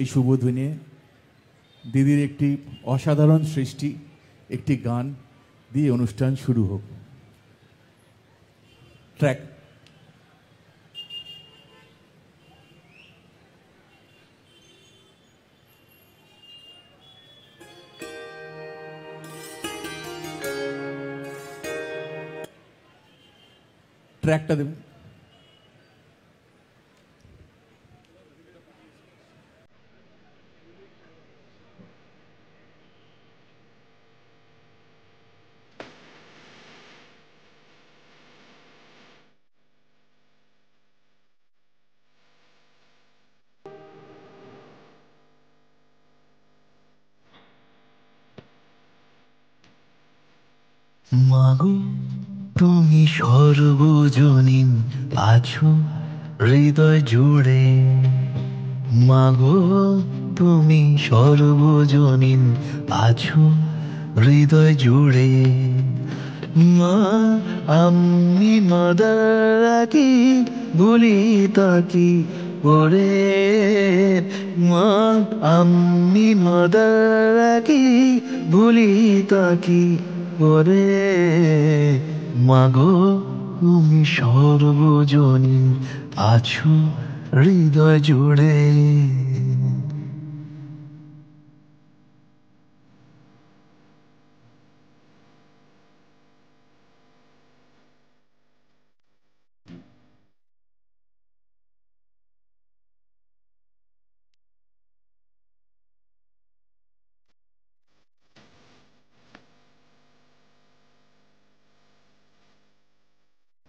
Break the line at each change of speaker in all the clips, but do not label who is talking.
এই শুভ দিনে দিদির একটি অসাধারণ সৃষ্টি, একটি গান দিয়ে অনুষ্ঠান শুরু হোক। ট্র্যাক। ট্র্যাকটা দেবেন।
মাগো তুমি সর্বজনীন আছো হৃদয় জুড়ে, মাগো তুমি সর্বজনীন আছো হৃদয় জুড়ে। মা আমি মাদারাকি বলি তাকি ওরে, মা আমি মাদারাকি বলি তাকি ওরে। মাগো তুমি সর্বজনীন আছো হৃদয় জুড়ে।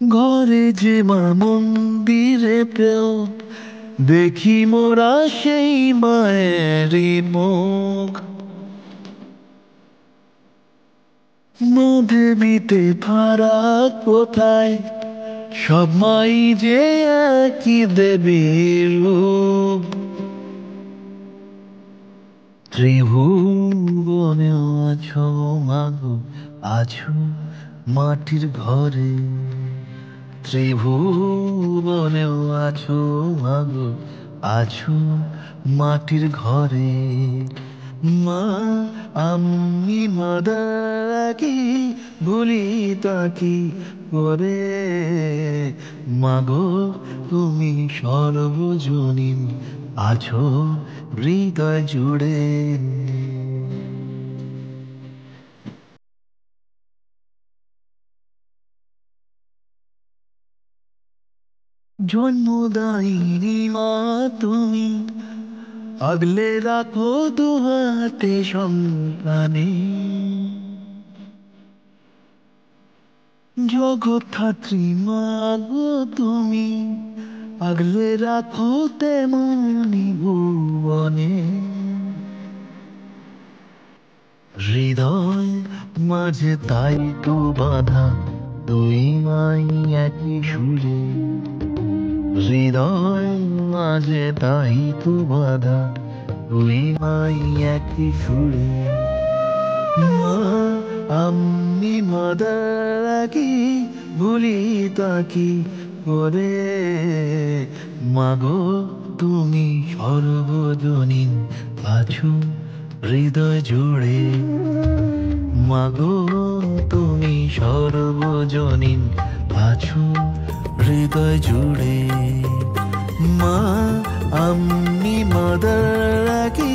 ঘরে যে মা মন্দিরে পেও দেখি মোরা সেই মায়েরই মুখ। দেবীতে ফারাক কোথায়, সব মাই যে একই দেবীর রূপ। ত্রিভুবনেও আছো মাগো আছো মাটির ঘরে, ত্রিভুবনেও আছো মাগো আছো মাটির ঘরে। মা আমি মাদারাকি বলি তাকি করে, মাগো তুমি সর্বজনীন আছো হৃদয় জুড়ে। জন্মদায়িনী মা তুমি আগলে রাখো দুহাতে সন্তানে, জগৎ ধাত্রী মা গো তুমি আগলে রাখো তেমনি ভুবনে। হৃদয় মাঝে তাই তো বাধা দুই মাই একই সুরে, হৃদয় মাঝে তাই তো বাধা দুই মাই একই সুরে। মা আমি মাদারাকি ভুলি তাকি করে, মাগো তুমি সর্বজনীন আছো হৃদয় জুড়ে, মাগো তুমি সর্বজনীন আছো হৃদয় জুড়ে। মা আমি মাদারাকি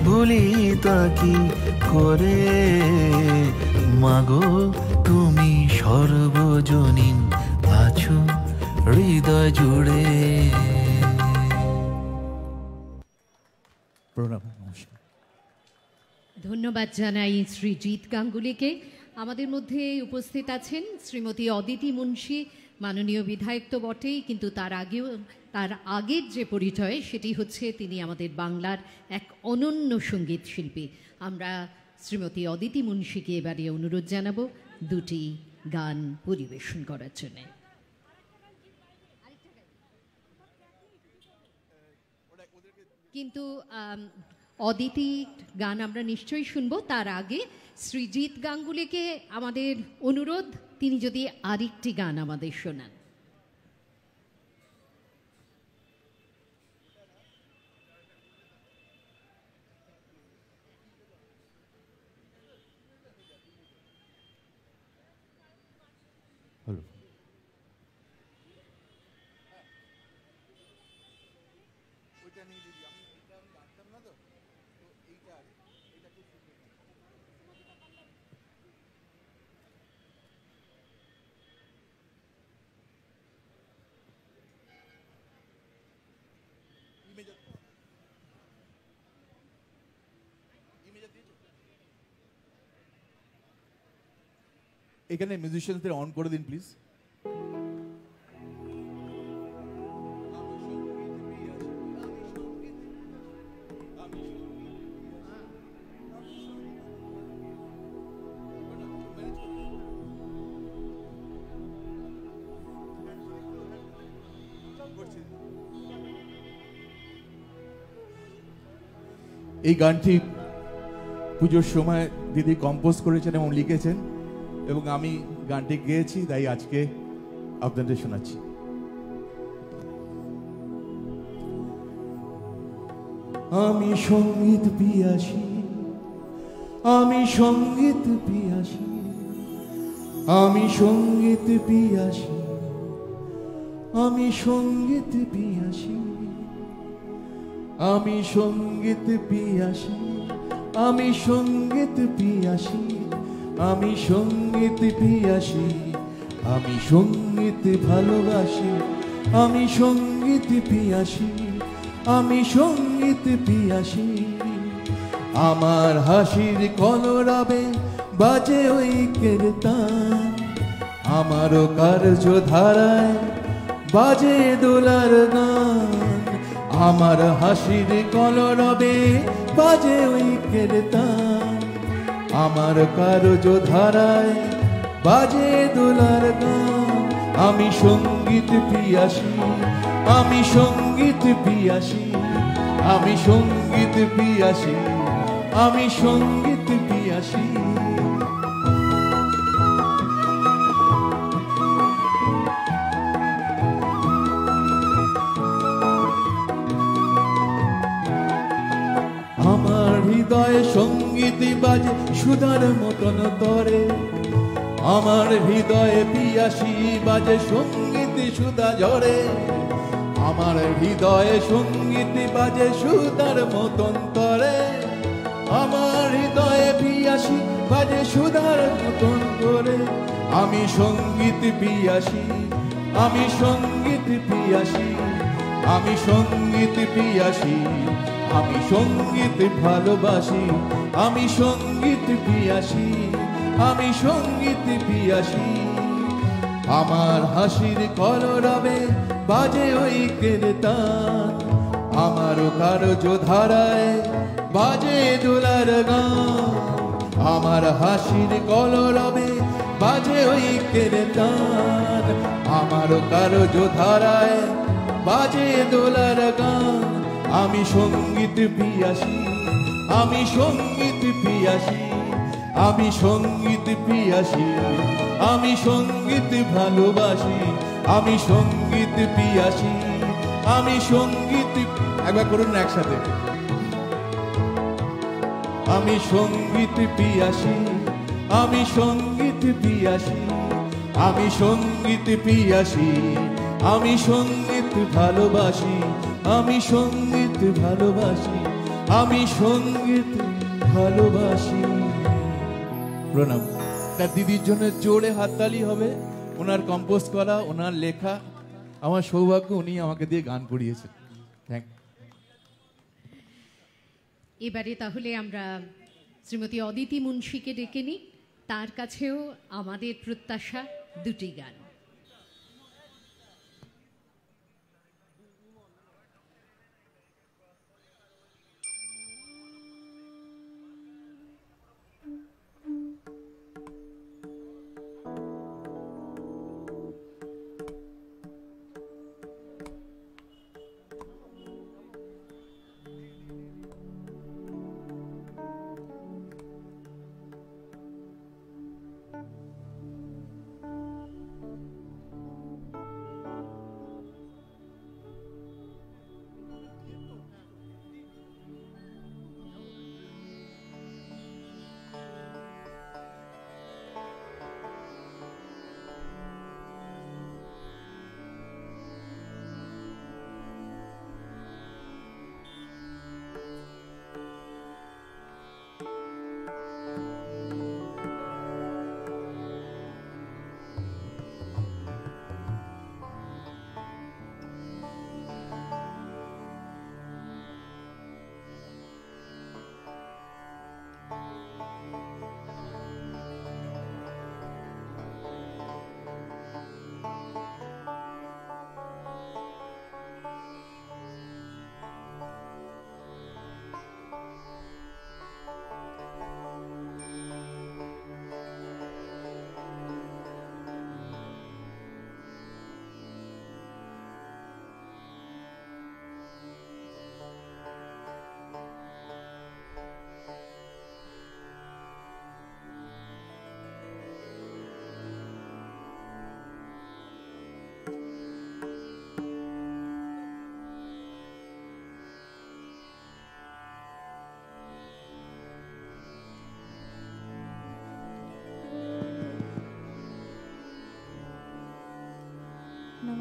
ভুলি তাকি করে, মাগো তুমি সর্বজনীন আছো হৃদয় জুড়ে।
ধন্যবাদ জানাই শ্রীজিৎ গাঙ্গুলিকে। আমাদের মধ্যে উপস্থিত আছেন শ্রীমতী অদিতি মুন্সি, মাননীয় বিধায়ক তো বটেই, কিন্তু তার আগের যে পরিচয় সেটি হচ্ছে তিনি আমাদের বাংলার এক অনন্য সঙ্গীত শিল্পী। আমরা শ্রীমতী অদিতি মুন্সিকে এবারে অনুরোধ জানাবো দুটি গান পরিবেশন করার জন্য। কিন্তু অদিতি গান আমরা নিশ্চয়ই শুনবো, তার আগে শ্রীজিৎ গাঙ্গুলিকে আমাদের অনুরোধ তিনি যদি আরেকটি গান আমাদের শোনান।
এখানে মিউজিশিয়ানদের অন করে দিন প্লিজ। এই গানটি পুজোর সময় দিদি কম্পোজ করেছেন এবং লিখেছেন, এবং আমি গানটি গেয়েছি, তাই আজকে আপনাদের শোনাচ্ছি। আমি সঙ্গীত পিয়াসী, আমি সঙ্গীত পিয়াসী, আমি সঙ্গীত পিয়াসী, আমি সঙ্গীত পিয়াসী, আমি সঙ্গীত পিয়াসী, আমি সঙ্গীত পিয়াসী, আমি সঙ্গীত পিয়াসী, আমি সঙ্গীত ভালোবাসি, আমি সঙ্গীত পিয়াসী, আমি সঙ্গীত পিয়াসী। আমার হাসির কলরবে বাজে ওই কীর্তন, আমারও কার্যধারায় বাজে দোলার গান, আমার হাসির কলরবে বাজে ওই কীর্তন, আমার কার্যধারায় বাজে দোলার গান। আমি সঙ্গীত পিয়াসী, আমি সঙ্গীত পিয়াসী, আমি সঙ্গীত পিয়াসী, আমি সঙ্গীত পিয়াসী। আমার হৃদয়ে সঙ্গীত বাজে সুধার মতন তরে, আমার হৃদয়ে পিয়াসী বাজে সঙ্গীত সুধা ঝরে, আমার হৃদয়ে সঙ্গীত বাজে সুধার মতন তরে, আমার হৃদয়ে পিয়াসী বাজে সুধার মতন করে। আমি সঙ্গীত পিয়াসী, আমি সঙ্গীত পিয়াসী, আমি সঙ্গীত পিয়াসী, আমি সঙ্গীত ভালোবাসি, আমি সঙ্গীত পিয়াসী, আমি সঙ্গীত পিয়াসী। আমার হাসির কলরবে বাজে ওই কীর্তন, আমারও কার্যধারায় বাজে দোলার গান, আমার হাসির কলরবে বাজে ওই কীর্তন, আমারও কার্যধারায় বাজে দোলার গান। আমি সঙ্গীত পিয়াসী, আমি সঙ্গীত পিয়াসী, আমি সঙ্গীত পিয়াসী, আমি সঙ্গীত ভালোবাসি, আমি সঙ্গীত পিয়াসী, আমি সঙ্গীত। একবার করুন না একসাথে। আমি সঙ্গীত পিয়াসী, আমি সঙ্গীত পিয়াসী, আমি সঙ্গীত পিয়াসী, আমি সঙ্গীত ভালোবাসি, আমি সঙ্গীত ভালোবাসি, আমি সঙ্গীত ভালোবাসি। প্রণাম। তার দিদির জন্য জোরে হাততালি হবে। ওনার কম্পোজ করা, ওনার লেখা, আমার সৌভাগ্য উনি আমাকে দিয়ে গান করিয়েছেন। Thank you.
এবারে তাহলে আমরা শ্রীমতী অদিতি মুন্সিকে ডেকে নিই। তার কাছেও আমাদের প্রত্যাশা দুটি গান।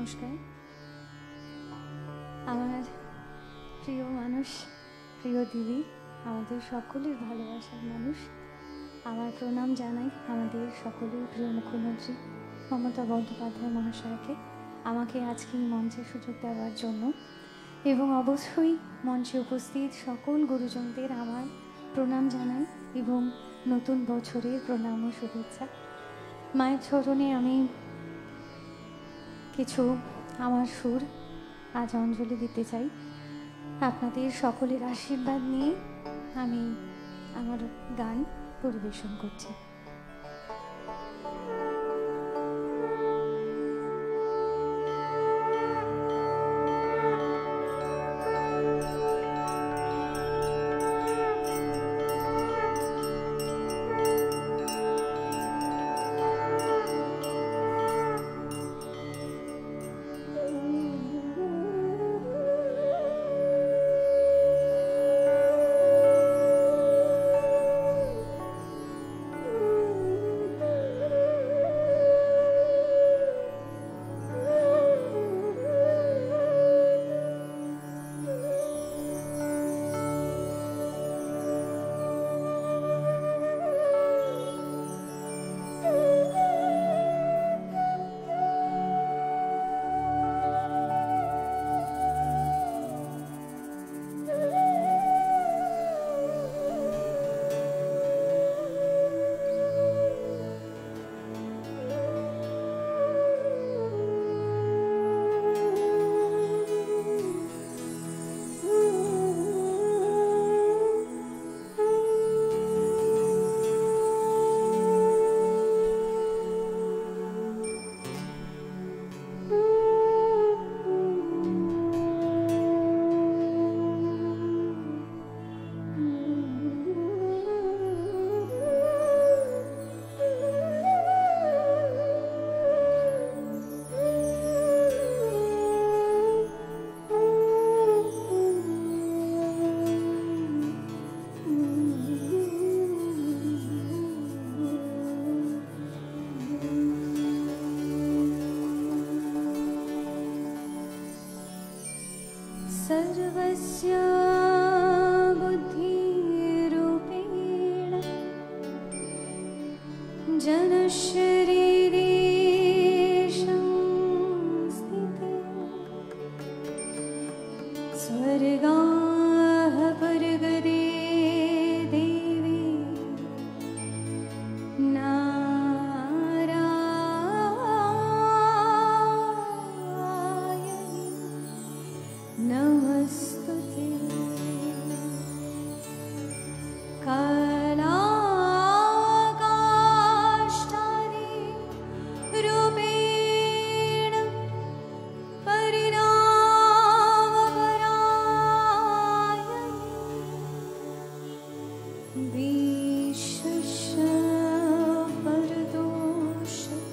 নমস্কার। আমার প্রিয় মানুষ, প্রিয় দিদি, আমাদের সকলের ভালোবাসার মানুষ, আমার প্রণাম জানাই আমাদের সকলের প্রিয় মুখ্যমন্ত্রী মমতা বন্দ্যোপাধ্যায় মহাশয়কে আমাকে আজকে এই মঞ্চে সুযোগ দেওয়ার জন্য, এবং অবশ্যই মঞ্চে উপস্থিত সকল গুরুজনদের আমার প্রণাম জানাই এবং নতুন বছরের প্রণাম ও শুভেচ্ছা। মায়ের চরণে আমি কিছু আমার সুর আজ অঞ্জলি দিতে চাই। আপনাদের সকলের আশীর্বাদ নিয়ে আমি আমার গান পরিবেশন করছি। सर्वस्य बुद्धिरूपेण जनशरीरे संस्थिते स्वर्गाः परगते देवी नमस्तुते। कालाकाष्ठादि रूपेण परिणामपरायणे विश्वस्य परदोषति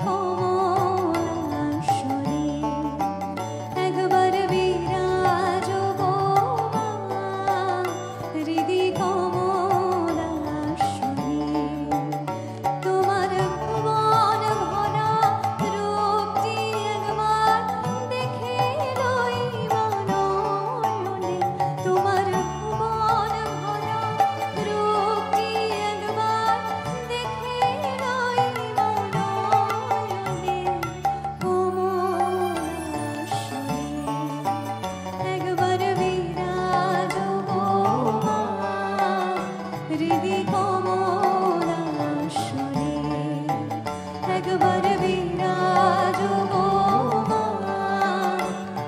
কমলাসনে একবার বিরাজ গো মা হৃদি কমলাসনে তোমার ভুবন ভরা রূপটি একবার দেখে লই মনয়নে তোমার ভুবন ভরা রূপটি একবার দেখে লই মনয়নে কমলাসনে একবার বিরাজ গো মা হৃদি কমলাসনে একবার বিরাজ গো মা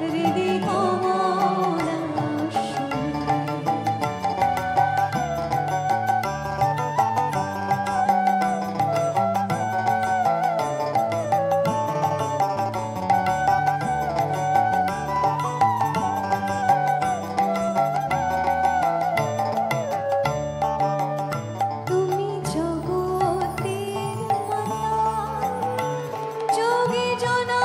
হৃদি কমলাসনে তুমি জগতের মাতা যোগী জনা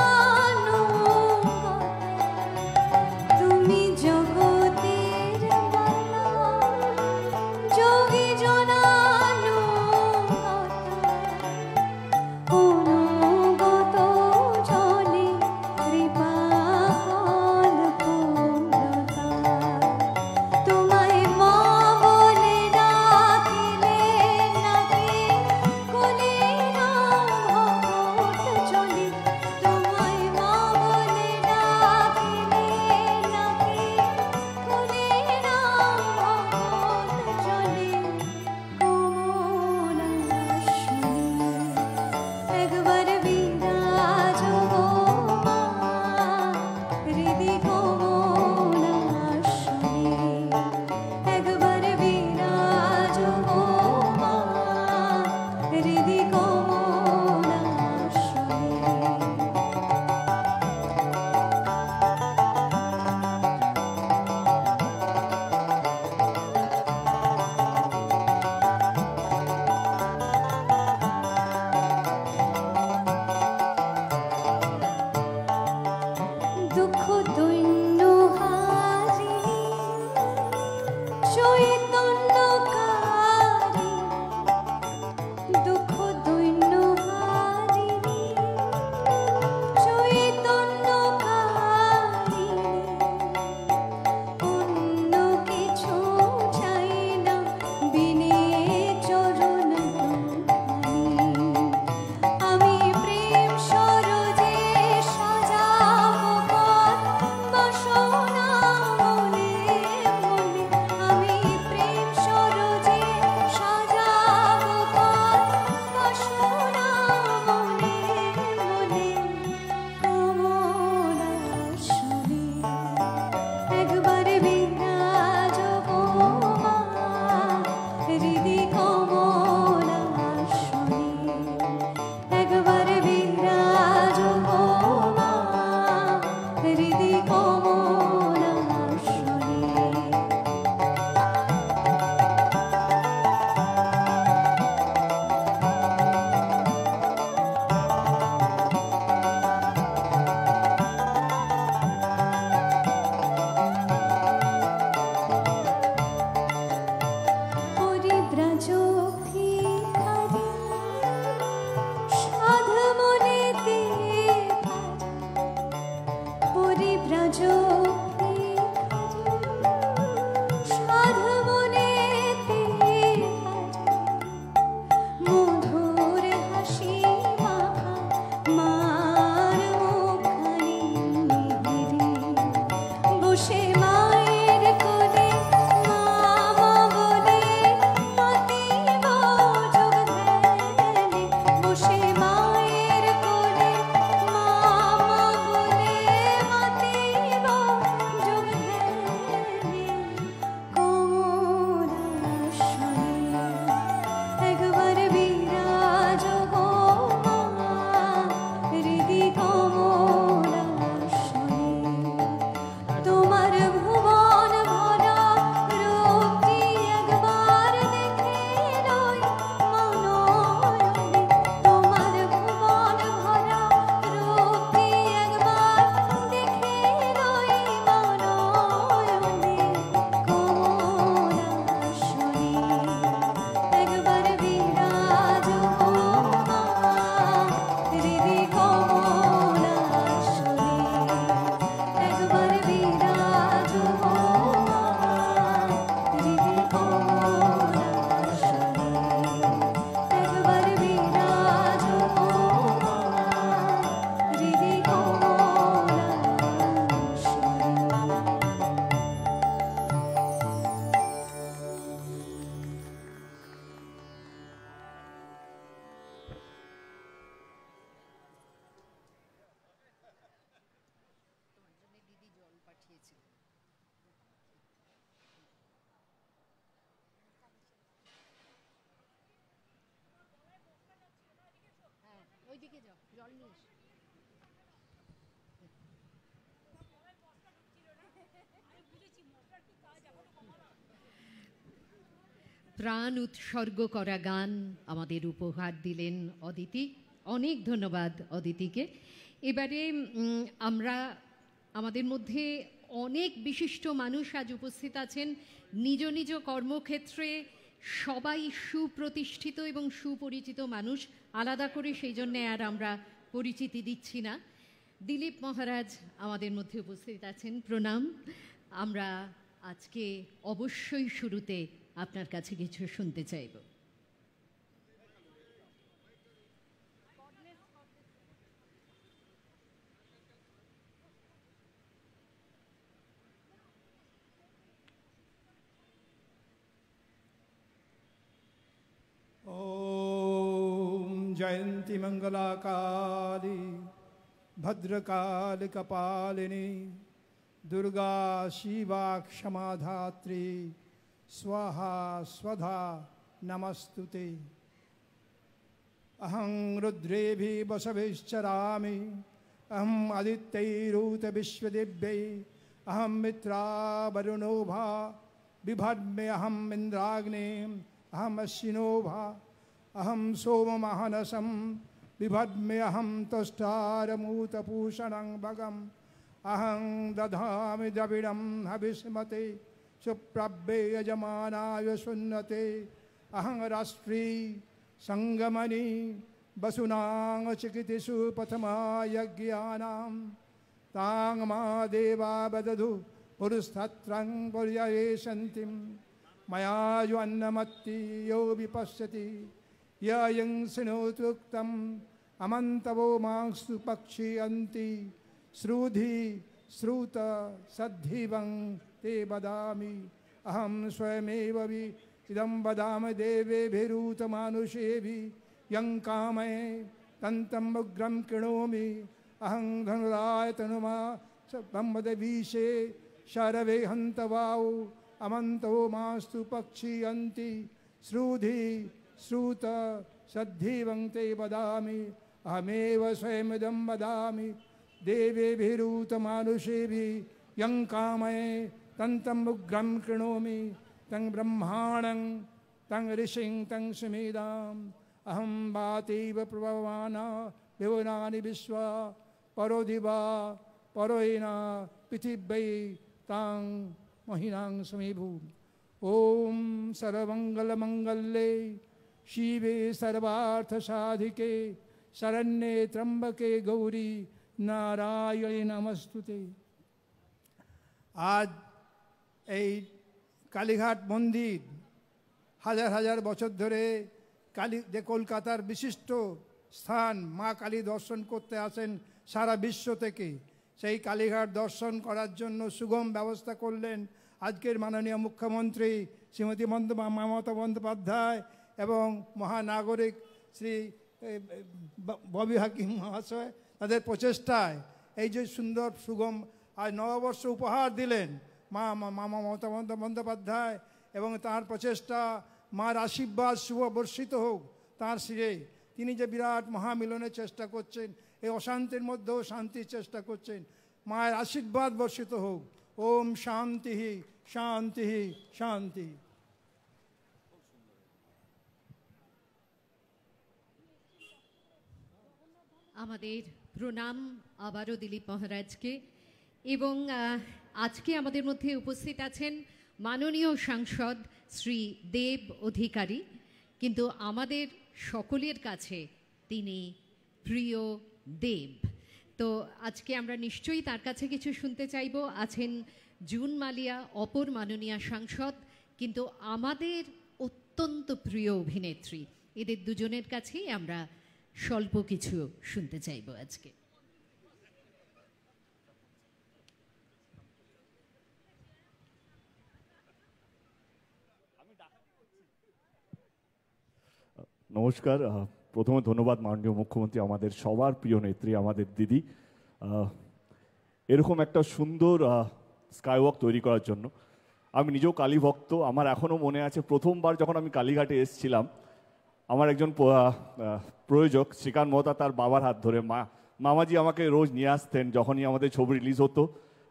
প্রাণ উৎসর্গ করা গান আমাদের উপহার দিলেন অদিতি। অনেক ধন্যবাদ অদিতিকে। এবারে আমরা আমাদের মধ্যে অনেক বিশিষ্ট মানুষ আজ উপস্থিত আছেন, নিজ নিজ কর্মক্ষেত্রে সবাই সুপ্রতিষ্ঠিত এবং সুপরিচিত মানুষ, আলাদা করে সেই জন্যে আর আমরা পরিচিতি দিচ্ছি না। দিলীপ মহারাজ আমাদের মধ্যে উপস্থিত আছেন, প্রণাম। আমরা আজকে অবশ্যই শুরুতে আপনার কাছে কিছু শুনতে চাইব।
ओम जयंती मंगला काली भद्रकाली कपालिनी दुर्गा शिवा क्षमा धात्री स्वाहा स्वधा नमस्तुते। अहं रुद्रेभि वसभिश्चरामि अहम् आदित्यैरुत विश्वदिव्यै अहं मित्रा वरुणो भा बिभर्म्ये अहम् इन्द्राग्निम् अहम् अश्विनो भा अहं सोममहनसं बिभर्म्ये अहं तुष्टारमूतपूषणं भगम् अहं दधामि द्रविडं हविष्मते सुप्रभ्ये यजमानाय सुन्नते। अहं राष्ट्री संगमनि वसुनां चिकितिषु प्रथमा यज्ञानां तां मा देवा वदधु पुरुस्तत्रं पर्यवेशन्तिं मया यो अन्नमत्ति यो विपश्यति यं शृणोतु उक्तम् अमन्तवो मांस्तु पक्षीयन्ति श्रुधि श्रुत सद्धिवं ते वदामि अहं स्वयमेव इदं वदामि देवेभिरूतमानुषेभिः यं कामये तन्तं उग्रं कृणोमि अहं धनुराय तनुमा ब्रह्मदेवीशे शरवे हन्तवाौ अमन्तो मास्तु पक्षीयन्ति श्रुधि श्रुत सद्धिवं ते वदामि अहमेव स्वयमिदं वदामि देवेभिरूतमानुषेभिः यं कामये तन्तम् उग्रं कृणोमि तं ब्रह्माणं तं ऋषिं तं सुमेधाम् अहं वातीव प्रभवाना विवनानि विश्वा परो दिवा परोहिना पृथिव्यै तां महिनां समेभू। ॐ सर्वमङ्गलमङ्गल्ये शिवे सर्वार्थसाधिके शरण्ये त्र्यम्बके गौरी नारायणे नमस्तुते। आज এই কালীঘাট মন্দির হাজার হাজার বছর ধরে কালী যে কলকাতার বিশিষ্ট স্থান, মা কালী দর্শন করতে আসেন সারা বিশ্ব থেকে। সেই কালীঘাট দর্শন করার জন্য সুগম ব্যবস্থা করলেন আজকের মাননীয় মুখ্যমন্ত্রী শ্রীমতী মমতা বন্দ্যোপাধ্যায় এবং মহানাগরিক শ্রী ববি হাকিম মহাশয়। তাদের প্রচেষ্টায় এই যে সুন্দর সুগম আজ নববর্ষ উপহার দিলেন মমতা বন্দ্যোপাধ্যায় এবং তার প্রচেষ্টা, মার আশীর্বাদ শুভ বর্ষিত হোক তাঁর শিরে। তিনি যে বিরাট মহামিলনের চেষ্টা করছেন, এই অশান্তির মধ্যেও শান্তির চেষ্টা করছেন, মায়ের আশীর্বাদ বর্ষিত হোক। ওম শান্তি শান্তি শান্তি।
আমাদের প্রণাম আবারও দিলীপ মহারাজকে। এবং আজকে আমাদের মধ্যে উপস্থিত আছেন মাননীয় সাংসদ শ্রী দেব অধিকারী, কিন্তু আমাদের সকলের কাছে তিনি প্রিয় দেব। তো আজকে আমরা নিশ্চয়ই তার কাছে কিছু শুনতে চাইব। আছেন জুন মালিয়া, অপর মাননীয় সাংসদ, কিন্তু আমাদের অত্যন্ত প্রিয় অভিনেত্রী। এদের দুজনের কাছেই আমরা স্বল্প কিছু শুনতে চাইব আজকে।
নমস্কার। প্রথমে ধন্যবাদ মাননীয় মুখ্যমন্ত্রী, আমাদের সবার প্রিয় নেত্রী, আমাদের দিদি, এরকম একটা সুন্দর স্কাইওয়াক তৈরি করার জন্য। আমি নিজেও কালী ভক্ত। আমার এখনও মনে আছে প্রথমবার যখন আমি কালীঘাটে এসেছিলাম, আমার একজন প্রযোজক শ্রীকান্ত মহতা তার বাবার হাত ধরে মামাজি আমাকে রোজ নিয়ে আসতেন যখনই আমাদের ছবি রিলিজ হতো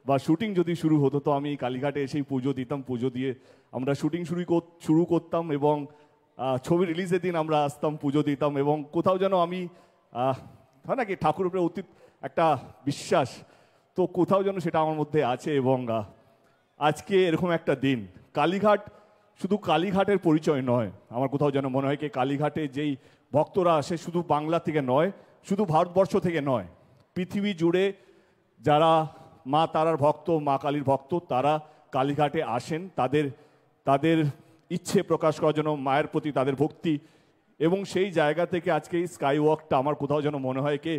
বা শুটিং যদি শুরু হতো, তো আমি কালীঘাটে এসেই পুজো দিতাম। পুজো দিয়ে আমরা শুটিং শুরু করতাম এবং ছবি রিলিজের দিন আমরা আসতাম, পুজো দিতাম। এবং কোথাও যেন আমি হয় নাকি ঠাকুরের উপরে অতি একটা বিশ্বাস, তো কোথাও যেন সেটা আমার মধ্যে আছে। এবং আজকে এরকম একটা দিন, কালীঘাট শুধু কালীঘাটের পরিচয় নয়, আমার কোথাও যেন মনে হয় কি কালীঘাটে যেই ভক্তরা আসে শুধু বাংলা থেকে নয়, শুধু ভারতবর্ষ থেকে নয়, পৃথিবী জুড়ে যারা মা তারার ভক্ত, মা কালীর ভক্ত, তারা কালীঘাটে আসেন তাদের ইচ্ছে প্রকাশ করার জন্য, মায়ের প্রতি তাদের ভক্তি। এবং সেই জায়গা থেকে আজকে এই স্কাই ওয়াকটা আমার কোথাও যেন মনে হয় কি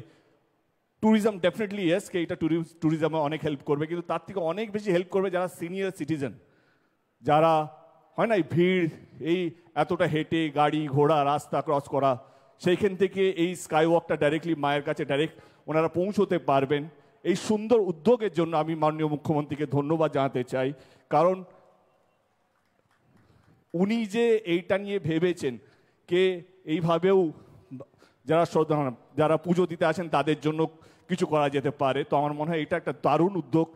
ট্যুরিজম ডেফিনেটলি ইয়েস কে এটা ট্যুরিজমে অনেক হেল্প করবে, কিন্তু তার থেকে অনেক বেশি হেল্প করবে যারা সিনিয়র সিটিজেন, যারা হয় না ভিড়, এই এতটা হেঁটে গাড়ি ঘোড়া রাস্তা ক্রস করা, সেইখান থেকে এই স্কাই ওয়াকটা ডাইরেক্টলি মায়ের কাছে ডাইরেক্ট ওনারা পৌঁছতে পারবেন। এই সুন্দর উদ্যোগের জন্য আমি মাননীয় মুখ্যমন্ত্রীকে ধন্যবাদ জানাতে চাই, কারণ উনি যে এইটা নিয়ে ভেবেছেন কে এইভাবেও যারা পুজো দিতে আসেন তাদের জন্য কিছু করা যেতে পারে। তো আমার মনে হয় এটা একটা দারুণ উদ্যোগ,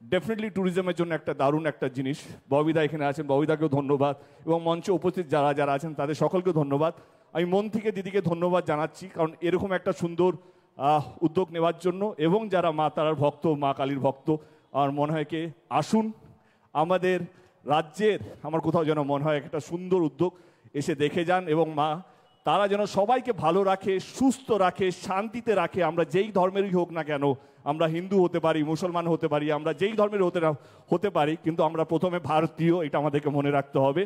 ডেফিনেটলি ট্যুরিজমের জন্য একটা দারুণ একটা জিনিস। ববিদা এখানে আছেন, ববিদাকেও ধন্যবাদ এবং মঞ্চে উপস্থিত যারা আছেন তাদের সকলকেও ধন্যবাদ। আমি মন থেকে দিদিকে ধন্যবাদ জানাচ্ছি, কারণ এরকম একটা সুন্দর উদ্যোগ নেওয়ার জন্য। এবং যারা মা তারার ভক্ত, মা কালীর ভক্ত, আমার মনে হয় কি আসুন আমাদের রাজ্যের, আমার কোথাও যেন মনে হয় একটা সুন্দর উদ্যোগ, এসে দেখে যান। এবং মা তারা যেন সবাইকে ভালো রাখে, সুস্থ রাখে, শান্তিতে রাখে। আমরা যেই ধর্মেরই হোক না কেন, আমরা হিন্দু হতে পারি, মুসলমান হতে পারি, আমরা যেই ধর্মের হতে পারি, কিন্তু আমরা প্রথমে ভারতীয়, এটা আমাদেরকে মনে রাখতে হবে।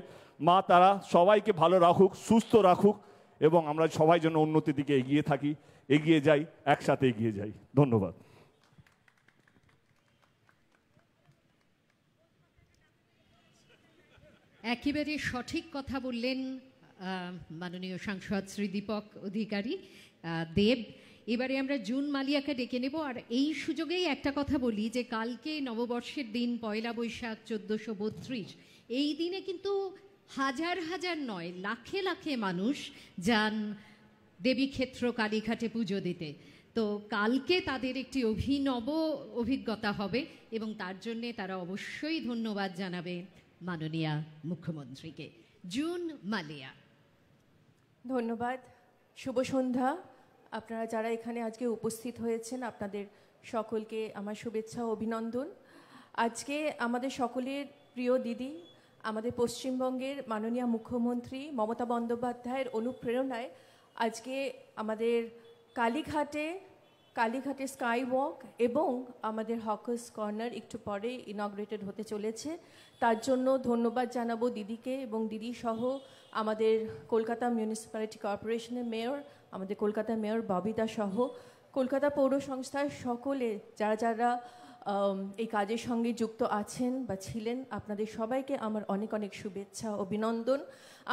মা তারা সবাইকে ভালো রাখুক, সুস্থ রাখুক এবং আমরা সবাই যেন উন্নতির দিকে এগিয়ে যাই, একসাথে এগিয়ে যাই। ধন্যবাদ।
একেবারে সঠিক কথা বললেন মাননীয় সাংসদ শ্রী দীপক অধিকারী দেব। এবারে আমরা জুন মালিয়াকে ডেকে নেব। আর এই সুযোগেই একটা কথা বলি যে কালকে নববর্ষের দিন, পয়লা বৈশাখ 1432, এই দিনে কিন্তু হাজার হাজার নয় লাখে লাখে মানুষ যান দেবীক্ষেত্র কালীঘাটে পুজো দিতে। তো কালকে তাদের একটি অভিনব অভিজ্ঞতা হবে এবং তার জন্যে তারা অবশ্যই ধন্যবাদ জানাবে মাননীয়া মুখ্যমন্ত্রীকে। জুন মালিয়া।
ধন্যবাদ। শুভ সন্ধ্যা। আপনারা যারা এখানে আজকে উপস্থিত হয়েছেন আপনাদের সকলকে আমার শুভেচ্ছা ও অভিনন্দন। আজকে আমাদের সকলের প্রিয় দিদি, আমাদের পশ্চিমবঙ্গের মাননীয় মুখ্যমন্ত্রী মমতা বন্দ্যোপাধ্যায়ের অনুপ্রেরণায় আজকে আমাদের কালীঘাটে স্কাই ওয়াক এবং আমাদের হকার্স কর্নার একটু পরে ইনগ্রেটেড হতে চলেছে। তার জন্য ধন্যবাদ জানাবো দিদিকে এবং দিদি সহ আমাদের কলকাতা মিউনিসিপ্যালিটি কর্পোরেশনের মেয়র, আমাদের কলকাতার মেয়র ববিদা সহ কলকাতা পৌর সংস্থার সকলে যারা এই কাজের সঙ্গে যুক্ত আছেন বা ছিলেন, আপনাদের সবাইকে আমার অনেক অনেক শুভেচ্ছা অভিনন্দন।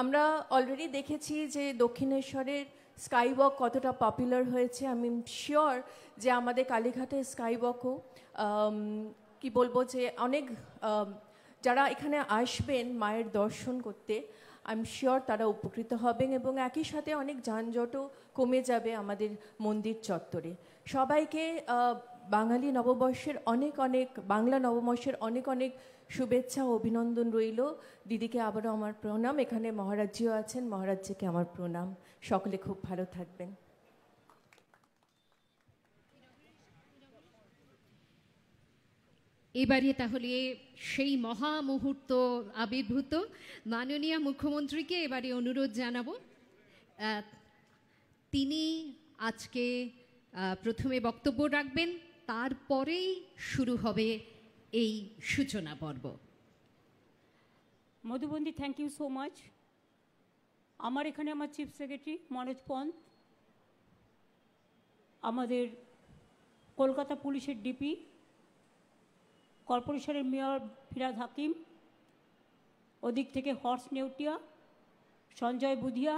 আমরা অলরেডি দেখেছি যে দক্ষিণেশ্বরের স্কাই ওয়াক কতটা পপুলার হয়েছে। আমি শিওর যে আমাদের কালীঘাটের স্কাই ওয়াকও কি বলবো যে অনেক যারা এখানে আসবেন মায়ের দর্শন করতে, আই এম শিওর তারা উপকৃত হবেন এবং একই সাথে অনেক যানজটও কমে যাবে আমাদের মন্দির চত্বরে। সবাইকে বাঙালি নববর্ষের বাংলা নববর্ষের অনেক অনেক শুভেচ্ছা ও অভিনন্দন রইল। দিদিকে আবারও আমার প্রণাম। এখানে মহারাজজিও আছেন, মহারাজজিকে আমার প্রণাম। সকলে খুব ভালো থাকবেন।
এবারে তাহলে সেই মহা মুহূর্ত আবির্ভূত মাননীয় মুখ্যমন্ত্রীকে এবারে অনুরোধ জানাবো। তিনি আজকে প্রথমে বক্তব্য রাখবেন, তারপরেই শুরু হবে এই সূচনা পর্ব।
মধুবন্দী, থ্যাংক ইউ সো মাচ। আমার এখানে আমার চিফ সেক্রেটারি মনোজ পন্ত, আমাদের কলকাতা পুলিশের ডিপি, কর্পোরেশনের মেয়র ফিরাদ হাকিম, ওদিক থেকে হর্ষ নেউটিয়া, সঞ্জয় বুধিয়া,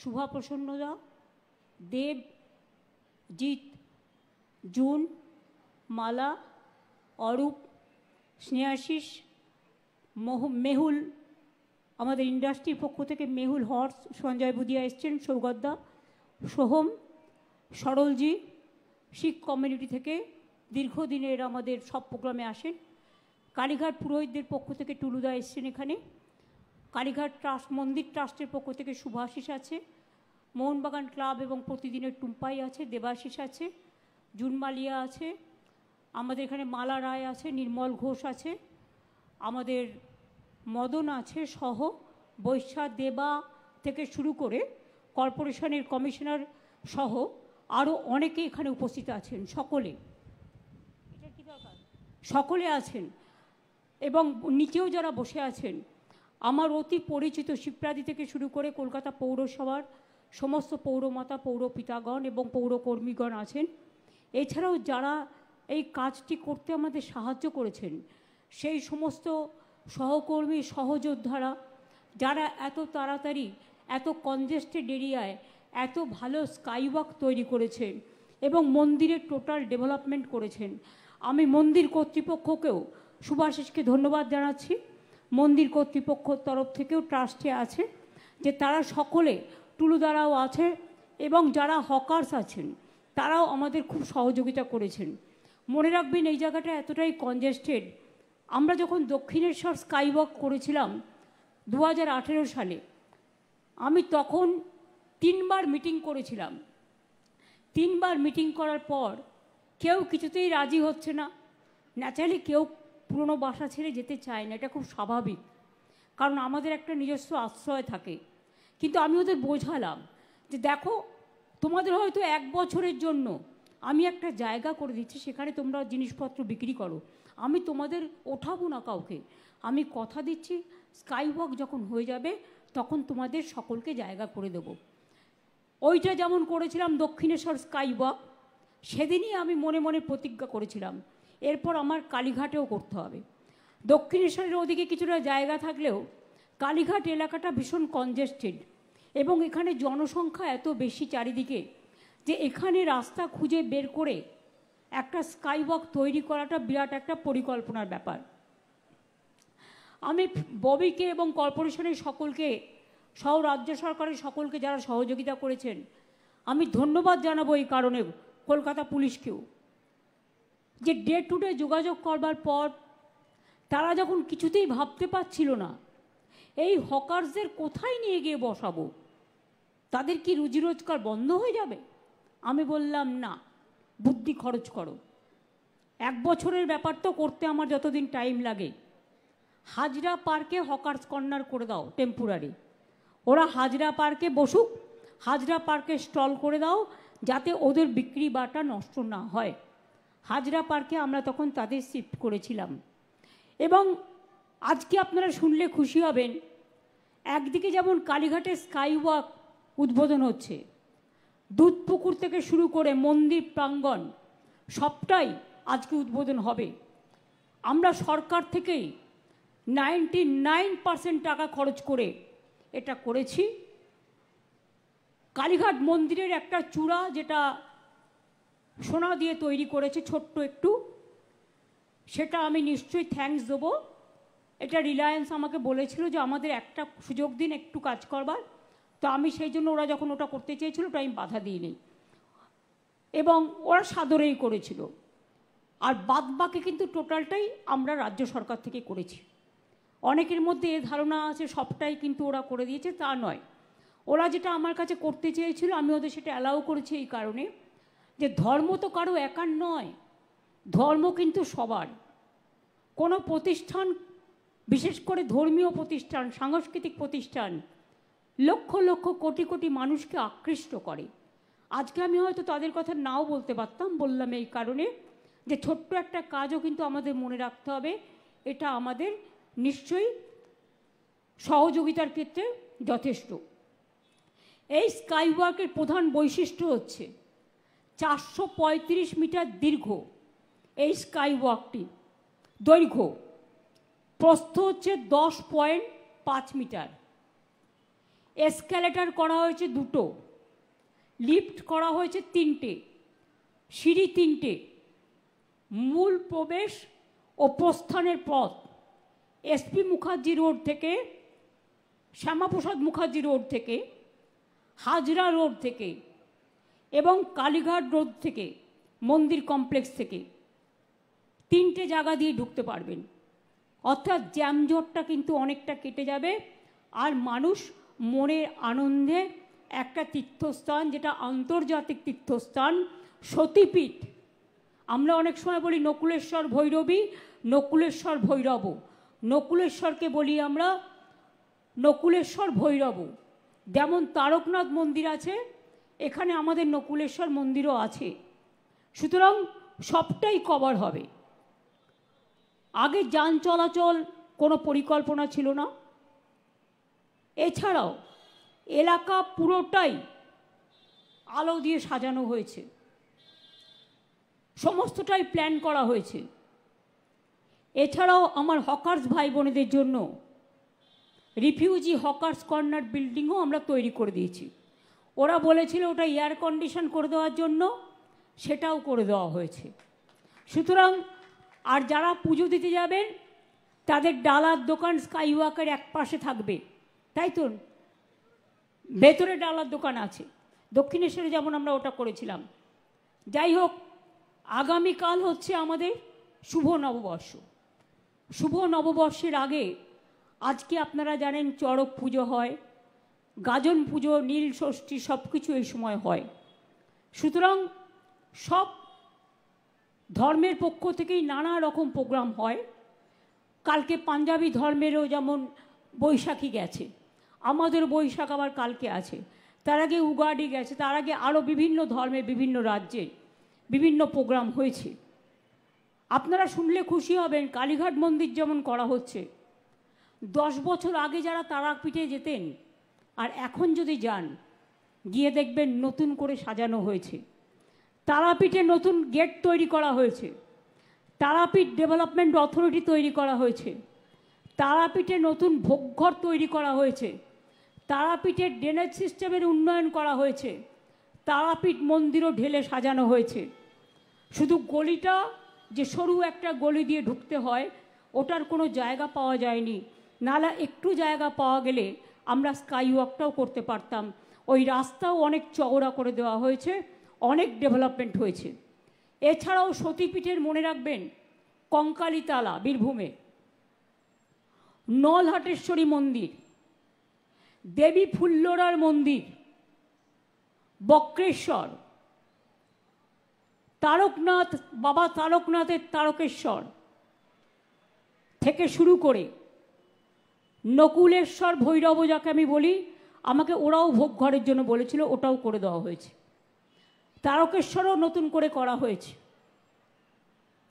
শুভা প্রসন্নদা, দেব, জিৎ, জুন, মালা, অরূপ, স্নেহাশিস, মেহুল, আমাদের ইন্ডাস্ট্রির পক্ষ থেকে মেহুল হর্স, সঞ্জয় বুদিয়া এসছেন, সৌগতদা, সোহম, সরলজি, শিখ কমিউনিটি থেকে দীর্ঘদিনের আমাদের সব প্রোগ্রামে আসেন। কালীঘাট পুরোহিতদের পক্ষ থেকে টুলুদা এসছেন এখানে। কালীঘাট ট্রাস্ট, মন্দির ট্রাস্টের পক্ষ থেকে শুভাশিস আছে, মোহনবাগান ক্লাব এবং প্রতিদিনের টুম্পাই আছে, দেবাশিস আছে, জুনমালিয়া আছে, আমাদের এখানে মালা রায় আছে, নির্মল ঘোষ আছে, আমাদের মদন আছে সহ বৈশা দেবা থেকে শুরু করে কর্পোরেশনের কমিশনার সহ আরও অনেকে এখানে উপস্থিত আছেন। সকলে আছেন এবং নিচেও যারা বসে আছেন আমার অতি পরিচিত শিবপ্রাদি থেকে শুরু করে কলকাতা পৌরসভার সমস্ত পৌরমাতা, পৌরপিতাগণ এবং পৌরকর্মীগণ আছেন। এছাড়াও যারা এই কাজটি করতে আমাদের সাহায্য করেছেন সেই সমস্ত সহকর্মী, সহযোদ্ধারা, যারা এত তাড়াতাড়ি এত কনজেস্টেড এরিয়ায় এত ভালো স্কাইওয়াক তৈরি করেছেন এবং মন্দিরের টোটাল ডেভেলপমেন্ট করেছেন। আমি মন্দির কর্তৃপক্ষকেও, শুভাশিসকে ধন্যবাদ জানাচ্ছি। মন্দির কর্তৃপক্ষর তরফ থেকেও ট্রাস্টে আছে যে তারা সকলে, টুলুদারাও আছে এবং যারা হকার্স আছেন তারাও আমাদের খুব সহযোগিতা করেছেন। মনে রাখবেন এই জায়গাটা এতটাই কনজেস্টেড। আমরা যখন দক্ষিণেশ্বর স্কাইওয়াক করেছিলাম 2018 সালে, আমি তখন 3বার মিটিং করেছিলাম। 3বার মিটিং করার পর কেউ কিছুতেই রাজি হচ্ছে না। ন্যাচারালি কেউ পুরনো বাসা ছেড়ে যেতে চায় না, এটা খুব স্বাভাবিক, কারণ আমাদের একটা নিজস্ব আশ্রয় থাকে। কিন্তু আমি ওদের বোঝালাম যে দেখো, তোমাদের হয়তো 1 বছরের জন্য আমি একটা জায়গা করে দিচ্ছি, সেখানে তোমরা জিনিসপত্র বিক্রি করো, আমি তোমাদের ওঠাবো না কাউকে। আমি কথা দিচ্ছি স্কাইওয়াক যখন হয়ে যাবে তখন তোমাদের সকলকে জায়গা করে দেব। ওইটা যেমন করেছিলাম দক্ষিণেশ্বর স্কাইওয়াক, সেদিনই আমি মনে মনে প্রতিজ্ঞা করেছিলাম এরপর আমার কালীঘাটেও করতে হবে। দক্ষিণেশ্বরের ওদিকে কিছুটা জায়গা থাকলেও কালীঘাট এলাকাটা ভীষণ কনজেস্টেড এবং এখানে জনসংখ্যা এত বেশি চারিদিকে যে এখানে রাস্তা খুঁজে বের করে একটা স্কাইওয়াক তৈরি করাটা বিরাট একটা পরিকল্পনার ব্যাপার। আমি ববিকে এবং কর্পোরেশনের সকলকে, সহ রাজ্য সরকারের সকলকে যারা সহযোগিতা করেছেন আমি ধন্যবাদ জানাবো। এই কারণে কলকাতা পুলিশকেও, যে ডে টু ডে যোগাযোগ করবার পর তারা যখন কিছুতেই ভাবতে পারছিল না এই হকার্সদের কোথায় নিয়ে গিয়ে বসাবো, তাদের কি রুজি রোজগার বন্ধ হয়ে যাবে, আমি বললাম না, বুদ্ধি খরচ করো। 1 বছরের ব্যাপার তো করতে আমার যতদিন টাইম লাগে, হাজরা পার্কে হকার্স কর্নার করে দাও টেম্পোরারি। ওরা হাজরা পার্কে বসুক, হাজরা পার্কে স্টল করে দাও যাতে ওদের বিক্রি বাটা নষ্ট না হয়। হাজরা পার্কে আমরা তখন তাদের শিফট করেছিলাম। এবং আজকে আপনারা শুনলে খুশি হবেন, একদিকে যেমন কালীঘাটের স্কাইওয়াক উদ্বোধন হচ্ছে, দুধপুকুর থেকে শুরু করে মন্দির প্রাঙ্গণ সবটাই আজকে উদ্বোধন হবে। আমরা সরকার থেকেই 99% টাকা খরচ করে এটা করেছি। কালীঘাট মন্দিরের একটা চূড়া যেটা সোনা দিয়ে তৈরি করেছে ছোট্ট একটু, সেটা আমি নিশ্চয়ই থ্যাঙ্কস দেবো। এটা রিলায়েন্স আমাকে বলেছিল যে আমাদের একটা সুযোগ দিন একটু কাজ করবার, তো আমি সেই জন্য ওরা যখন ওটা করতে চেয়েছিল ওটা আমি বাধা দিইনি এবং ওরা সাদরেই করেছিল। আর বাদবাকি কিন্তু টোটালটাই আমরা রাজ্য সরকার থেকে করেছি। অনেকের মধ্যে এ ধারণা আছে সবটাই কিন্তু ওরা করে দিয়েছে, তা নয়। ওরা যেটা আমার কাছে করতে চেয়েছিল আমি ওদের সেটা অ্যালাউ করেছি এই কারণে যে ধর্ম তো কারো একার নয়, ধর্ম কিন্তু সবার। কোনো প্রতিষ্ঠান, বিশেষ করে ধর্মীয় প্রতিষ্ঠান, সাংস্কৃতিক প্রতিষ্ঠান লক্ষ লক্ষ কোটি কোটি মানুষকে আকৃষ্ট করে। আজকে আমি হয়তো তাদের কথা নাও বলতে পারতাম, বললাম এই কারণে যে ছোট্ট একটা কাজও কিন্তু আমাদের মনে রাখতে হবে, এটা আমাদের নিশ্চয়ই সহযোগিতার ক্ষেত্রে যথেষ্ট। এই স্কাইওয়াকের প্রধান বৈশিষ্ট্য হচ্ছে 435 মিটার দীর্ঘ এই স্কাইওয়াকটি দৈর্ঘ্য, প্রস্থ হচ্ছে 10.5 মিটার, এসক্যালেটর করা হয়েছে 2টো, লিফট করা হয়েছে 3টে, সিঁড়ি 3টে, মূল প্রবেশ ও প্রস্থানের পথ এসপি মুখার্জি রোড থেকে শ্যামাপ্রসাদ মুখার্জি রোড থেকে, হাজরা রোড থেকে এবং কালীঘাট রোড থেকে, মন্দির কমপ্লেক্স থেকে 3টে জায়গা দিয়ে ঢুকতে পারবেন। অর্থাৎ জ্যামজটটা কিন্তু অনেকটা কেটে যাবে। আর মানুষ মনের আনন্দে একটা তীর্থস্থান, যেটা আন্তর্জাতিক তীর্থস্থান, সতীপীঠ। আমরা অনেক সময় বলি নকুলেশ্বর ভৈরবী, নকুলেশ্বর ভৈরব। নকুলেশ্বরকে বলি আমরা নকুলেশ্বর ভৈরব। যেমন তারকনাথ মন্দির আছে, এখানে আমাদের নকুলেশ্বর মন্দিরও আছে। সুতরাং সবটাই কভার হবে। আগে যান চলাচল কোনো পরিকল্পনা ছিল না। এছাড়াও এলাকা পুরোটাই আলো দিয়ে সাজানো হয়েছে, সমস্তটাই প্ল্যান করা হয়েছে। এছাড়াও আমার হকার্স ভাই বোনেদের জন্য রিফিউজি হকার্স কর্নার বিল্ডিংও আমরা তৈরি করে দিয়েছি। ওরা বলেছিল ওটা এয়ার কন্ডিশন করে দেওয়ার জন্য, সেটাও করে দেওয়া হয়েছে। সুতরাং আর যারা পুজো দিতে যাবেন তাদের ডালার দোকান স্কাইওয়াকের এক পাশে থাকবে, তাই তো? ভেতরে ডালার দোকান আছে, দক্ষিণেশ্বরে যেমন আমরা ওটা করেছিলাম। যাই হোক, আগামীকাল হচ্ছে আমাদের শুভ নববর্ষ। শুভ নববর্ষের আগে আজকে আপনারা জানেন চড়ক পুজো হয়, গাজন পুজো, নীল ষষ্ঠী, সব কিছু এই সময় হয়। সুতরাং সব ধর্মের পক্ষ থেকেই নানা রকম প্রোগ্রাম হয়। কালকে পাঞ্জাবি ধর্মেরও যেমন বৈশাখী গেছে, আমাদের বৈশাখ আবার কালকে আছে, তার আগে উগাডি গেছে, তার আগে আরও বিভিন্ন ধর্মের বিভিন্ন রাজ্যে বিভিন্ন প্রোগ্রাম হয়েছে। আপনারা শুনলে খুশি হবেন, কালীঘাট মন্দির যেমন করা হচ্ছে। 10 বছর আগে যারা তারাপীঠে যেতেন আর এখন যদি যান, গিয়ে দেখবেন নতুন করে সাজানো হয়েছে। তারাপীঠে নতুন গেট তৈরি করা হয়েছে, তারাপীঠ ডেভেলপমেন্ট অথরিটি তৈরি করা হয়েছে, তারাপীঠে নতুন ভোগঘর তৈরি করা হয়েছে, তারাপীঠের ড্রেনেজ সিস্টেমের উন্নয়ন করা হয়েছে, তারাপীঠ মন্দিরও ঢেলে সাজানো হয়েছে। শুধু গলিটা যে সরু একটা গলি দিয়ে ঢুকতে হয়, ওটার কোনো জায়গা পাওয়া যায়নি। নালা একটু জায়গা পাওয়া গেলে আমরা স্কাই ওয়াকটাও করতে পারতাম। ওই রাস্তাও অনেক চওড়া করে দেওয়া হয়েছে, অনেক ডেভেলপমেন্ট হয়েছে। এছাড়াও সতীপীঠের মনে রাখবেন কঙ্কালীতলা বীরভূমে, নলহাটেশ্বরী মন্দির, দেবী ফুল্লরার মন্দির, বক্রেশ্বর, তারকনাথ, বাবা তারকনাথের তারকেশ্বর থেকে শুরু করে নকুলেশ্বর ভৈরব, যাকে আমি বলি, আমাকে ওরাও ভোগ ঘরের জন্য বলেছিল, ওটাও করে দেওয়া হয়েছে। তারকেশ্বরও নতুন করে করা হয়েছে।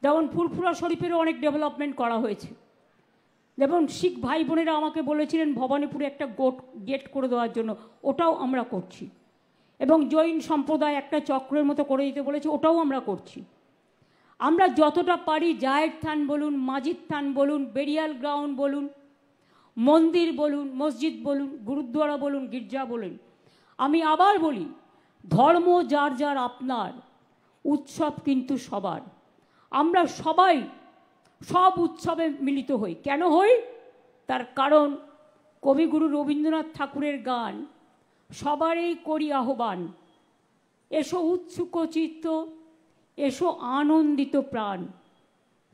যেমন ফুরফুরা শরীফেরও অনেক ডেভেলপমেন্ট করা হয়েছে। যেমন শিখ ভাই বোনেরা আমাকে বলেছিলেন ভবানীপুরে একটা গেট করে দেওয়ার জন্য, ওটাও আমরা করছি। এবং জৈন সম্প্রদায় একটা চক্রের মতো করে দিতে বলেছে, ওটাও আমরা করছি। আমরা যতটা পারি জায়ের থান বলুন, মাজিদ থান বলুন, বেরিয়াল গ্রাউন্ড বলুন, মন্দির বলুন, মসজিদ বলুন, গুরুদ্বারা বলুন, গির্জা বলুন, আমি আবার বলি, ধর্ম যার যার আপনার, উৎসব কিন্তু সবার। আমরা সবাই সব উৎসবে মিলিত হই। কেন হই? তার কারণ কবিগুরু রবীন্দ্রনাথ ঠাকুরের গান, সবারই করি আহ্বান, এসো উৎসুক চিত্ত, এসো আনন্দিত প্রাণ।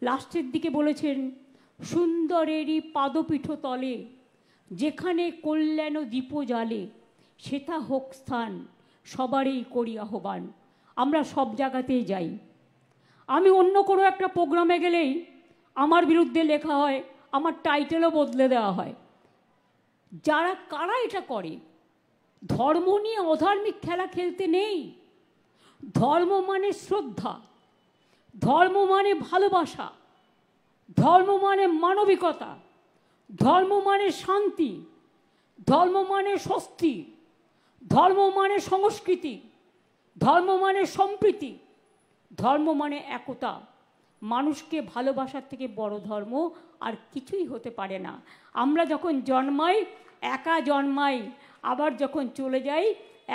লাস্টের দিকে বলেছেন, সুন্দরেরই পাদপীঠ তলে, যেখানে কল্যাণ দীপ জ্বালে, সেটা হোক স্থান, সবারই করি আহ্বান। আমরা সব জায়গাতেই যাই। আমি অন্য কোনো একটা প্রোগ্রামে গেলেই আমার বিরুদ্ধে লেখা হয়, আমার টাইটেলও বদলে দেওয়া হয়। কারা এটা করে? ধর্ম নিয়ে অধার্মিক খেলা খেলতে নেই। ধর্ম মানে শ্রদ্ধা, ধর্ম মানে ভালোবাসা, ধর্ম মানে মানবিকতা, ধর্ম মানে শান্তি, ধর্ম মানে স্বস্তি, ধর্ম মানে সংস্কৃতি, ধর্ম মানে সম্প্রীতি, ধর্ম মানে একতা। মানুষকে ভালোবাসার থেকে বড় ধর্ম আর কিছুই হতে পারে না। আমরা যখন জন্মাই একা জন্মাই, আবার যখন চলে যাই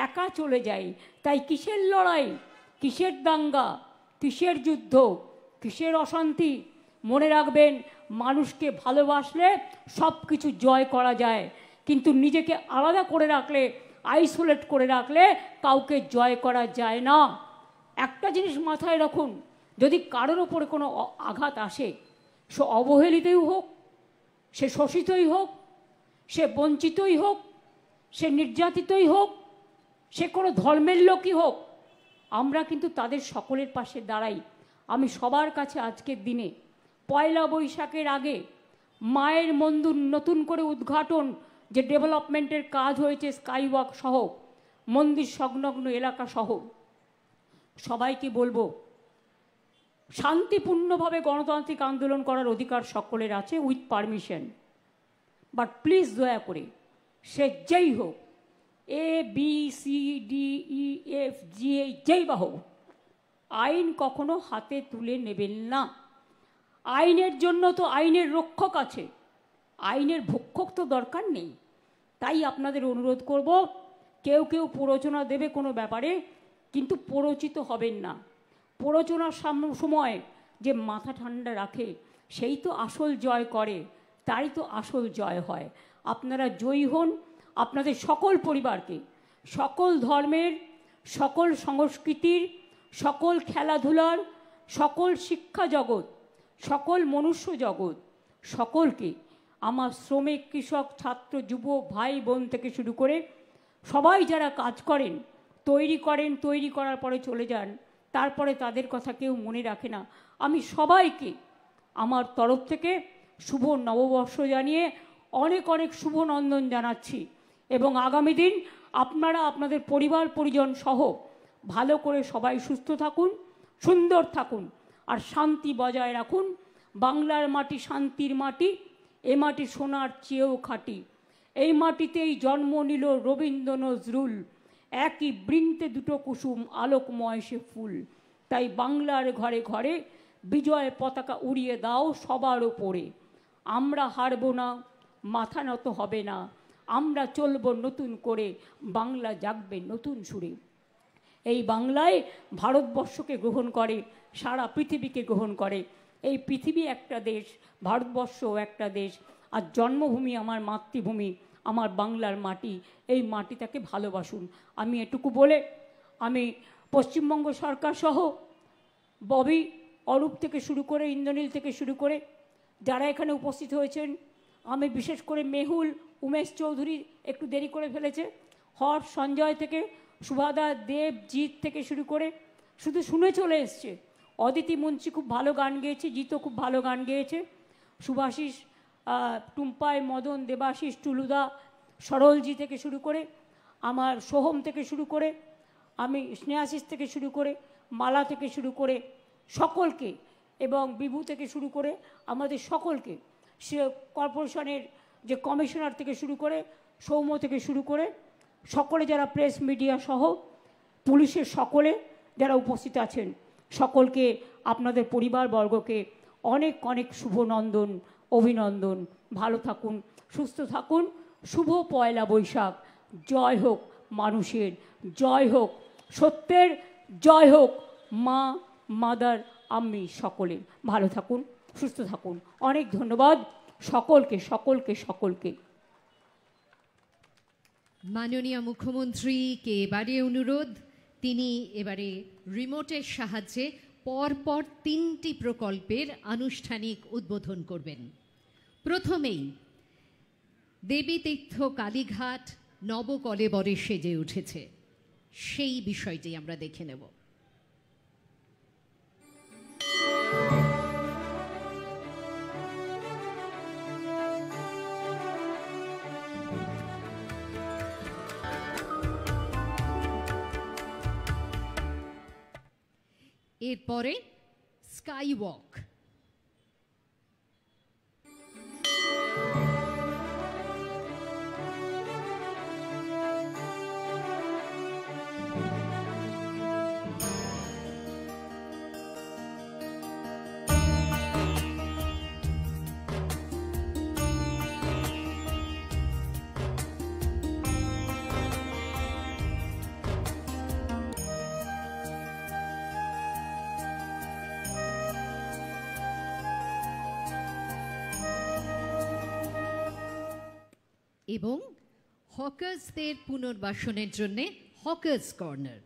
একা চলে যাই। তাই কিসের লড়াই, কিসের দাঙ্গা, কিসের যুদ্ধ, কিসের অশান্তি? মনে রাখবেন, মানুষকে ভালোবাসলে সব কিছু জয় করা যায়। কিন্তু নিজেকে আলাদা করে রাখলে, আইসোলেট করে রাখলে কাউকে জয় করা যায় না। একটা জিনিস মাথায় রাখুন, যদি কারোর ওপরে কোনো আঘাত আসে, সে অবহেলিতই হোক, সে শোষিতই হোক, সে বঞ্চিতই হোক, সে নির্যাতিতই হোক, সে কোনো ধর্মের লোকই হোক, আমরা কিন্তু তাদের সকলের পাশে দাঁড়াই। আমি সবার কাছে আজকের দিনে পয়লা বৈশাখের আগে মায়ের মন্দির নতুন করে উদ্ঘাটন, যে ডেভেলপমেন্টের কাজ হয়েছে স্কাইওয়াক সহ, মন্দির সংলগ্ন এলাকা সহ, সবাইকে বলবো শান্তিপূর্ণভাবে গণতান্ত্রিক আন্দোলন করার অধিকার সকলের আছে, উইথ পারমিশন। বাট প্লিজ দয়া করে সে যেই হোক, ABCDEFG যেই বা হোক, আইন কখনো হাতে তুলে নেবেন না। আইনের জন্য তো আইনের রক্ষক আছে, আইনের ভক্ষক তো দরকার নেই। তাই আপনাদের অনুরোধ করব, কেউ কেউ প্ররোচনা দেবে কোনো ব্যাপারে, কিন্তু প্ররোচিত হবেন না। প্ররোচনার সময় যে মাথা ঠান্ডা রাখে সেই তো আসল জয় করে, তাই তো আসল জয় হয়। আপনারা জয়ী হন, আপনাদের সকল পরিবারকে, সকল ধর্মের, সকল সংস্কৃতির, সকল খেলাধুলার, সকল শিক্ষা জগৎ, সকল মনুষ্য জগৎ, সকলকে আমার শ্রমিক, কৃষক, ছাত্র, যুব, ভাই বোন থেকে শুরু করে সবাই যারা কাজ করেন, তৈরি করার পরে চলে যান, তারপরে তাদের কথা কেউ মনে রাখে না, আমি সবাইকে আমার তরফ থেকে শুভ নববর্ষ জানিয়ে অনেক অনেক শুভ নন্দন জানাচ্ছি। এবং আগামী দিন আপনারা আপনাদের পরিবার পরিজন সহ ভালো করে সবাই সুস্থ থাকুন, সুন্দর থাকুন, আর শান্তি বজায় রাখুন। বাংলার মাটি শান্তির মাটি, এ মাটি সোনার চেয়েও খাঁটি। এই মাটিতেই জন্ম নিল রবীন্দ্র নজরুল, একই বৃন্তে দুটো কুসুম, আলোকময় সে ফুল। তাই বাংলার ঘরে ঘরে বিজয় পতাকা উড়িয়ে দাও সবার ওপরে। আমরা হারব না, মাথা নত হবে না, আমরা চলব নতুন করে, বাংলা জাগবে নতুন সুরে। এই বাংলায় ভারতবর্ষকে গ্রহণ করে, সারা পৃথিবীকে গ্রহণ করে। এই পৃথিবী একটা দেশ, ভারতবর্ষও একটা দেশ, আর জন্মভূমি আমার মাতৃভূমি, আমার বাংলার মাটি। এই মাটিটাকে ভালোবাসুন। আমি এটুকু বলে আমি পশ্চিমবঙ্গ সরকার সহ ববি, অরূপ থেকে শুরু করে, ইন্দ্রনীল থেকে শুরু করে যারা এখানে উপস্থিত হয়েছেন, আমি বিশেষ করে মেহুল, উমেশ চৌধুরী একটু দেরি করে ফেলেছে, হর্ষ, সঞ্জয় থেকে সুভাদা, দেব, জিৎ থেকে শুরু করে শুধু শুনে চলে এসছে। অদিতি মুন্সি খুব ভালো গান গেয়েছে, জিতও খুব ভালো গান গেয়েছে, সুভাষিস, টুম্পাই, মদন, দেবাশিস, টুলুদা, সরলজি থেকে শুরু করে, আমার সোহম থেকে শুরু করে, আমি স্নেহাশিস থেকে শুরু করে, মালা থেকে শুরু করে সকলকে, এবং বিভু থেকে শুরু করে আমাদের সকলকে, সে কর্পোরেশনের যে কমিশনার থেকে শুরু করে, সৌম্য থেকে শুরু করে সকলে যারা প্রেস মিডিয়া সহ পুলিশের সকলে যারা উপস্থিত আছেন, সকলকে আপনাদের পরিবারবর্গকে অনেক অনেক শুভনন্দন, অভিনন্দন। ভালো থাকুন, সুস্থ থাকুন। শুভ পয়লা বৈশাখ। জয় হোক মানুষের, জয় হোক সত্যের, জয় হোক মা, মাদার, আম্মি সকলের। ভালো থাকুন, সুস্থ থাকুন। অনেক ধন্যবাদ সকলকে, সকলকে, সকলকে।
মাননীয় মুখ্যমন্ত্রীকে এবারে অনুরোধ, তিনি এবারে রিমোটের সাহায্যে পরপর 3টি প্রকল্পের আনুষ্ঠানিক উদ্বোধন করবেন। প্রথমেই দেবীতীর্থ কালীঘাট নবকলেবরে সেজে উঠেছে, সেই বিষয়টি আমরা দেখে নেব। এরপরে স্কাইওয়াক। এবং হকার্সদের পুনর্বাসনের জন্য হকার্স কর্নার।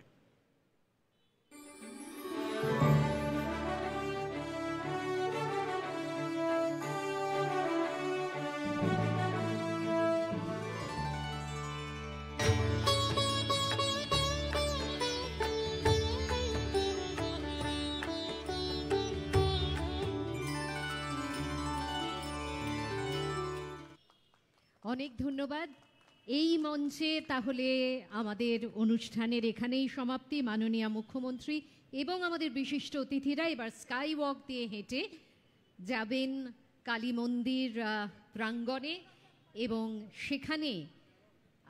অনেক ধন্যবাদ। এই মঞ্চে তাহলে আমাদের অনুষ্ঠানের এখানেই সমাপ্তি। মাননীয় মুখ্যমন্ত্রী এবং আমাদের বিশিষ্ট অতিথিরা এবার স্কাই ওয়াক দিয়ে হেঁটে যাবেন কালী মন্দির প্রাঙ্গণে এবং সেখানে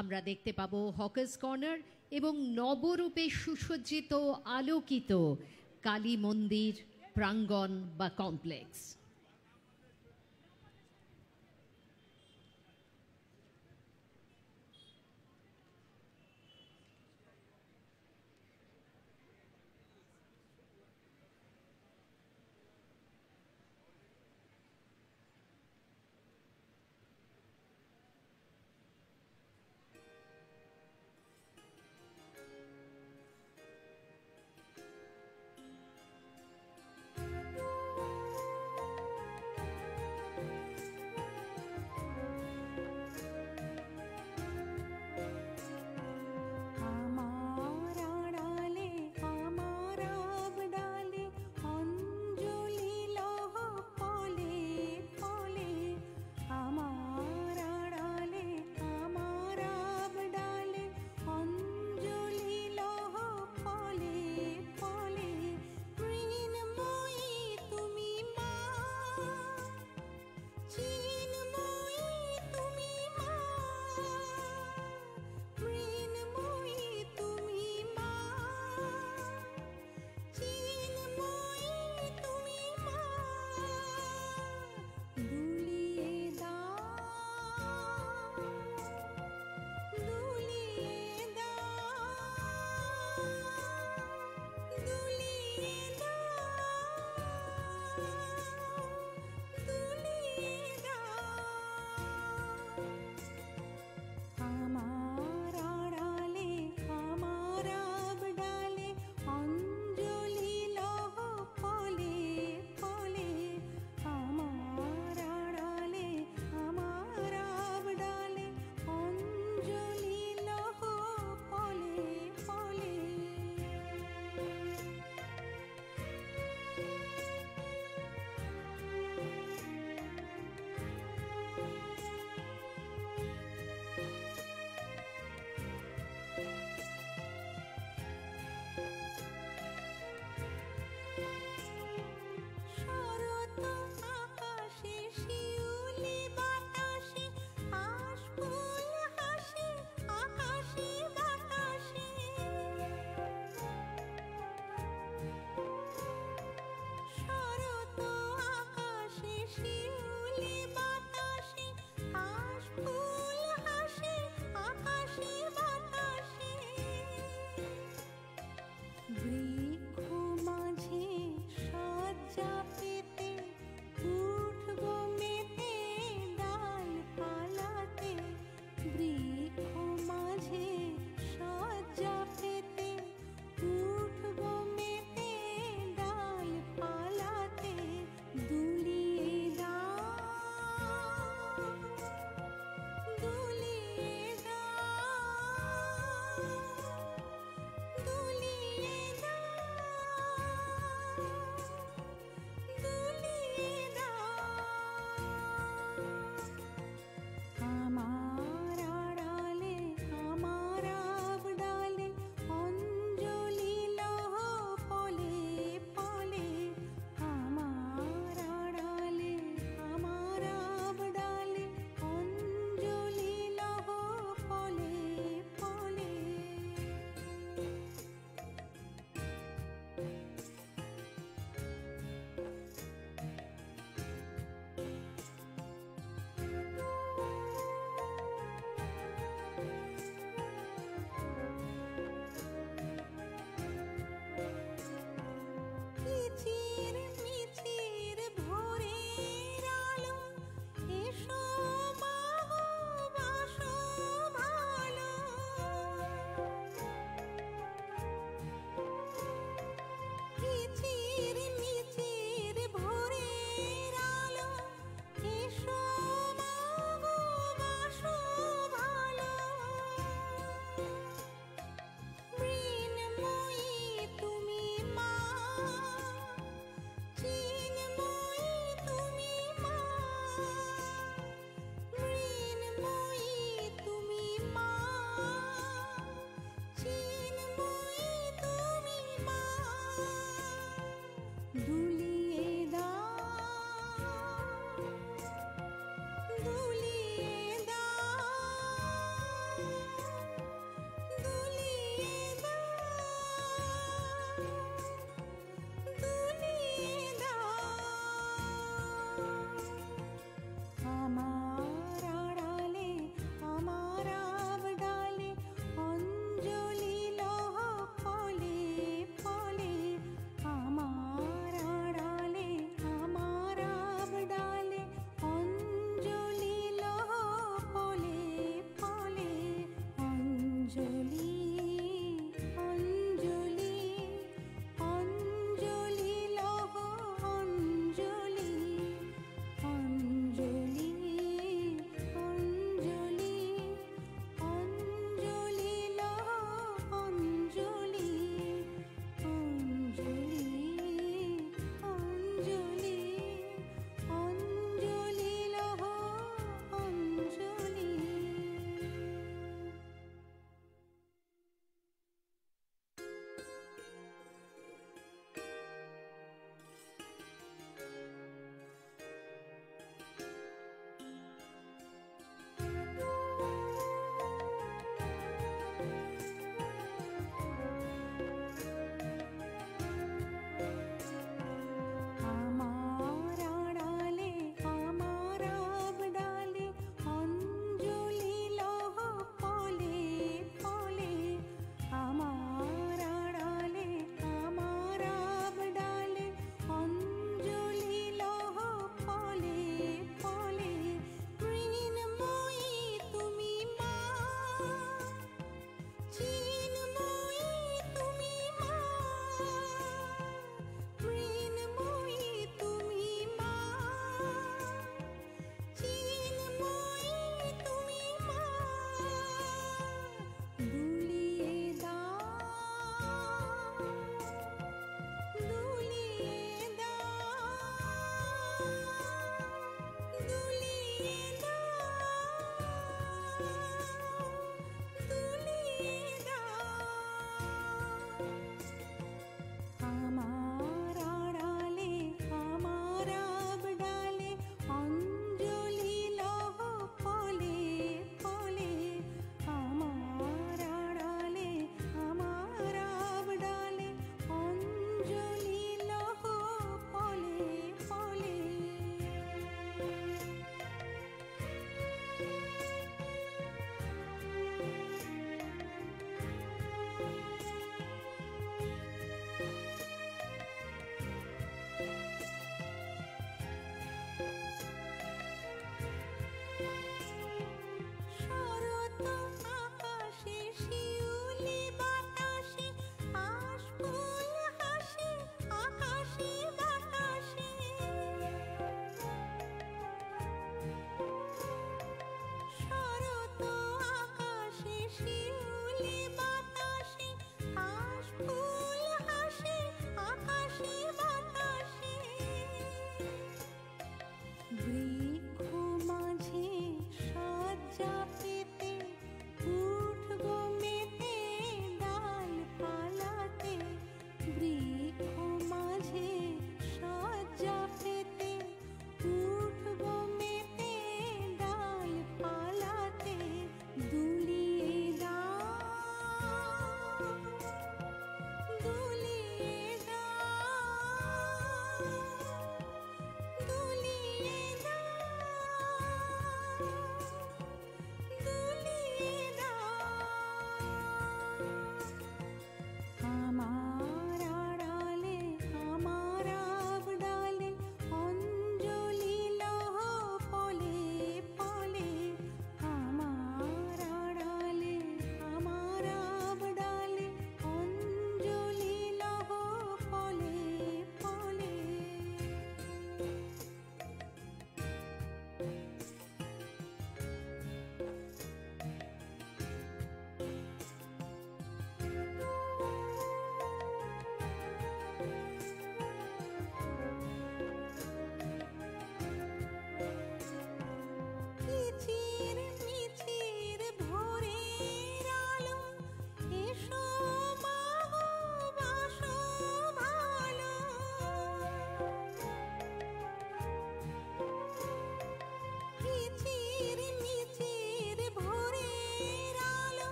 আমরা দেখতে পাবো হকার্স কর্নার এবং নবরূপে সুসজ্জিত আলোকিত কালী মন্দির প্রাঙ্গণ বা কমপ্লেক্স।